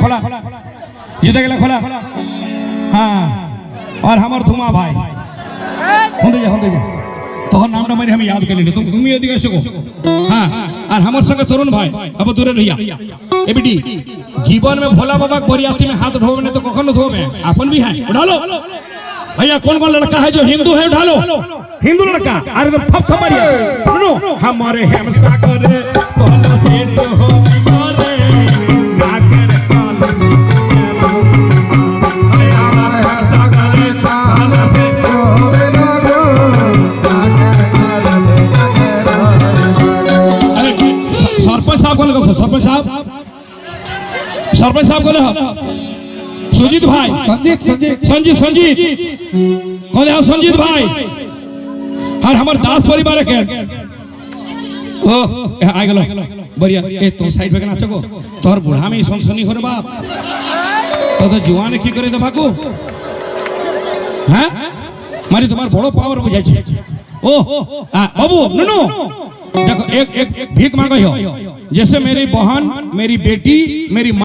गला खोला जूता गला खोला हाँ और हमार धुमा भाई होंदे जा तोहर नाम मारे हम याद कर ले तुम ये दिखे सको हाँ और हमार संगे तरुण भाई अब दूरे रहिया ए बेटी जीवन में भोला बाबा बरियाती में हाथ धोवे तो कखनो धोवे अपन भी है उठा लो भैया कौन कौन लड़का है जो हिंदू है उठा लो हिंदू लड़का अरे तो थप थप मारिए सुनो हमारे हम सागर कौन से तो हो मारे जाकर काल से अरे हमारे हम सागर कौन से तो होवे ना गो जाकर काल से सरपंच साहब बोल गो सरपंच साहब बोले सुजीत भाई संजीत कौन है संजीत भाई हर हमार दास परिवार के ओ आ गेलो बढ़िया ए तो साइड पे नाचो गो तोर बुढ़ा में सनसनी हो रे बाप तो जुआन की करे तो भागो हैं मारी तुम्हार बड़ो पावर बुझाई छे ओ बाबू नुनु देखो एक भीख मांगो हो जैसे मेरी बहन मेरी बेटी मेरी